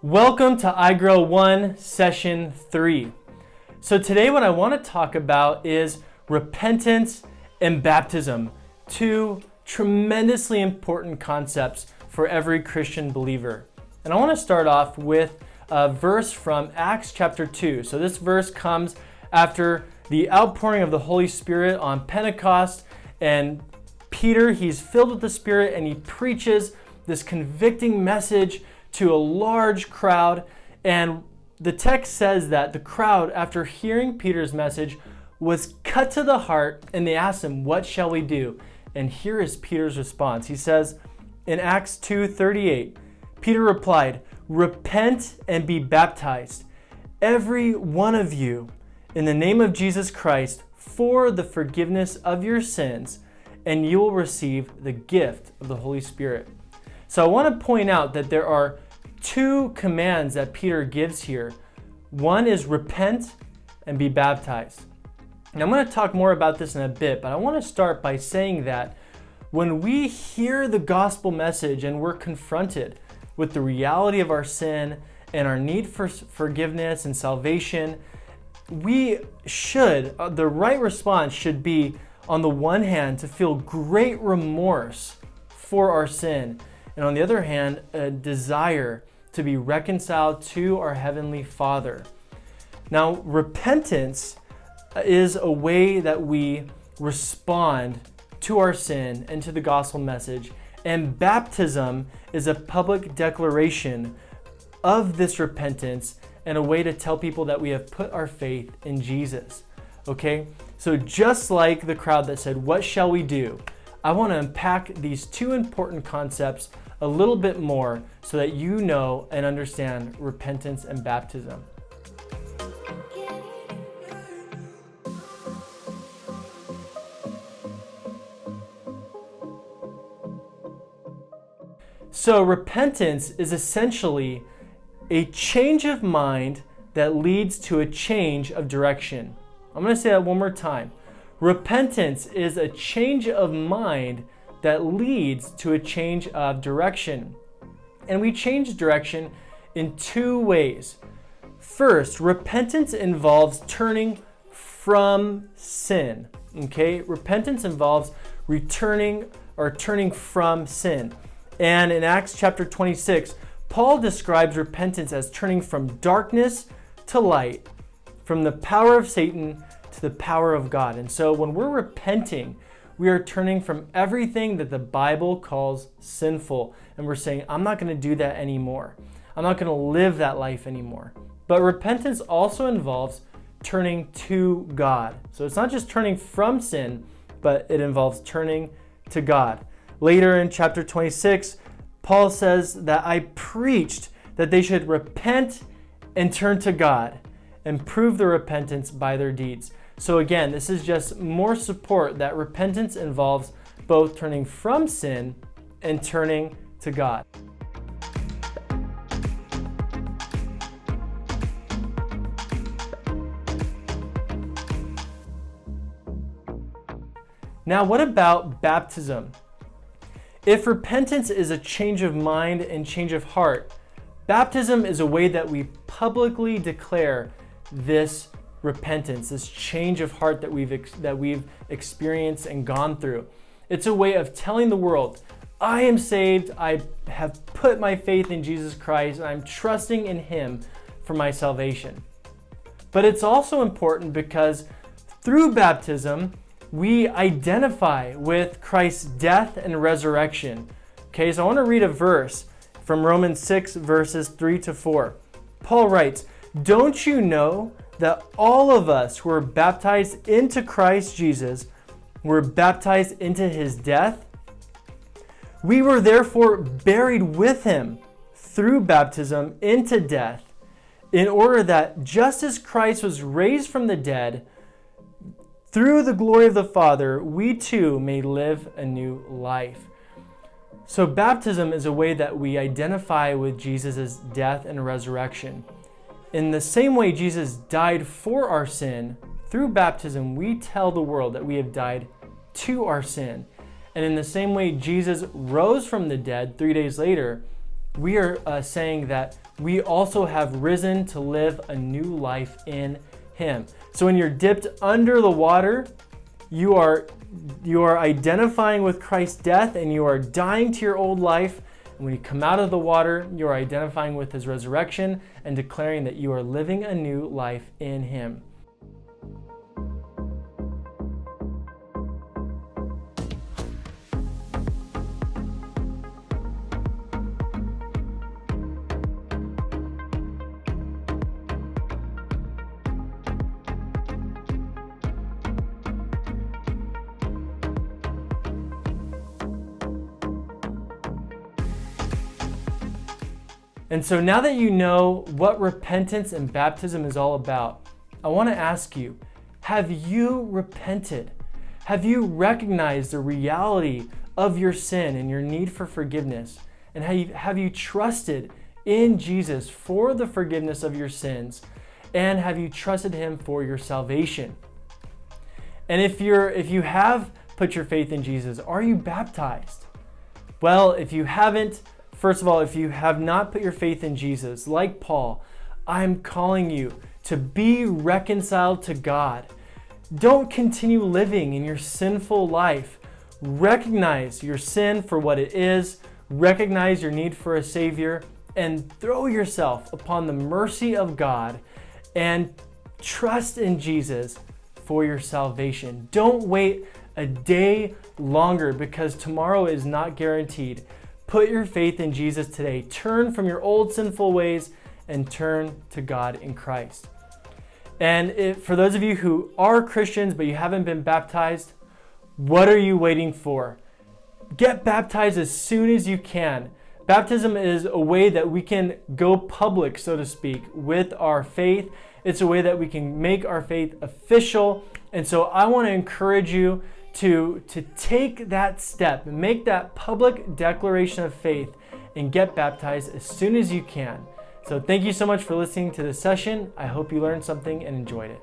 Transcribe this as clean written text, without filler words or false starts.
Welcome to iGrow 1 Session 3. So today what I want to talk about is repentance and baptism, two tremendously important concepts for every Christian believer. And I want to start off with a verse from Acts chapter 2. So this verse comes after the outpouring of the Holy Spirit on Pentecost, and Peter, he's filled with the Spirit and he preaches this convicting message to a large crowd, and the text says that the crowd, after hearing Peter's message, was cut to the heart, and they asked him, "What shall we do?" And here is Peter's response. He says in Acts 2:38, Peter replied, "Repent and be baptized, every one of you, in the name of Jesus Christ, for the forgiveness of your sins, and you will receive the gift of the Holy Spirit." So I want to point out that there are two commands that Peter gives here. One is repent and be baptized. And I'm going to talk more about this in a bit, but I want to start by saying that when we hear the gospel message and we're confronted with the reality of our sin and our need for forgiveness and salvation, the right response should be, on the one hand, to feel great remorse for our sin, and on the other hand, a desire to be reconciled to our Heavenly Father. Now, repentance is a way that we respond to our sin and to the gospel message, and baptism is a public declaration of this repentance and a way to tell people that we have put our faith in Jesus. Okay? So just like the crowd that said, "What shall we do?" I want to unpack these two important concepts a little bit more so that you know and understand repentance and baptism. So repentance is essentially a change of mind that leads to a change of direction. I'm going to say that one more time. Repentance is a change of mind that leads to a change of direction. And we change direction in two ways. First, repentance involves turning from sin. Okay? Repentance involves returning or turning from sin. And in Acts chapter 26, Paul describes repentance as turning from darkness to light, from the power of Satan to the power of God. And so when we're repenting, we are turning from everything that the Bible calls sinful. And we're saying, I'm not going to do that anymore. I'm not going to live that life anymore. But repentance also involves turning to God. So it's not just turning from sin, but it involves turning to God. Later in chapter 26, Paul says that I preached that they should repent and turn to God and prove their repentance by their deeds. So again, this is just more support that repentance involves both turning from sin and turning to God. Now, what about baptism? If repentance is a change of mind and change of heart, baptism is a way that we publicly declare this repentance, this change of heart that we've experienced and gone through. It's a way of telling the world, I am saved, I have put my faith in Jesus Christ, and I'm trusting in Him for my salvation. But it's also important because through baptism, we identify with Christ's death and resurrection. Okay, so I want to read a verse from Romans 6, verses 3-4. Paul writes, "Don't you know that all of us who were baptized into Christ Jesus were baptized into His death? We were therefore buried with Him through baptism into death, in order that just as Christ was raised from the dead through the glory of the Father, we too may live a new life." So baptism is a way that we identify with Jesus' death and resurrection. In the same way Jesus died for our sin, through baptism we tell the world that we have died to our sin. And in the same way Jesus rose from the dead 3 days later, we are saying that we also have risen to live a new life in Him. So when you're dipped under the water, you are identifying with Christ's death and you are dying to your old life. And when you come out of the water, you are identifying with His resurrection and declaring that you are living a new life in Him. And so now that you know what repentance and baptism is all about, I want to ask you, have you repented? Have you recognized the reality of your sin and your need for forgiveness? And have you trusted in Jesus for the forgiveness of your sins? And have you trusted Him for your salvation? And if you have put your faith in Jesus, are you baptized? Well, if you haven't, first of all, if you have not put your faith in Jesus, like Paul, I'm calling you to be reconciled to God. Don't continue living in your sinful life. Recognize your sin for what it is, recognize your need for a Savior, and throw yourself upon the mercy of God and trust in Jesus for your salvation. Don't wait a day longer because tomorrow is not guaranteed. Put your faith in Jesus today. Turn from your old sinful ways and turn to God in Christ. And for those of you who are Christians but you haven't been baptized, what are you waiting for? Get baptized as soon as you can. Baptism is a way that we can go public, so to speak, with our faith. It's a way that we can make our faith official. And so I want to encourage you to take that step and make that public declaration of faith and get baptized as soon as you can. So thank you so much for listening to this session. I hope you learned something and enjoyed it.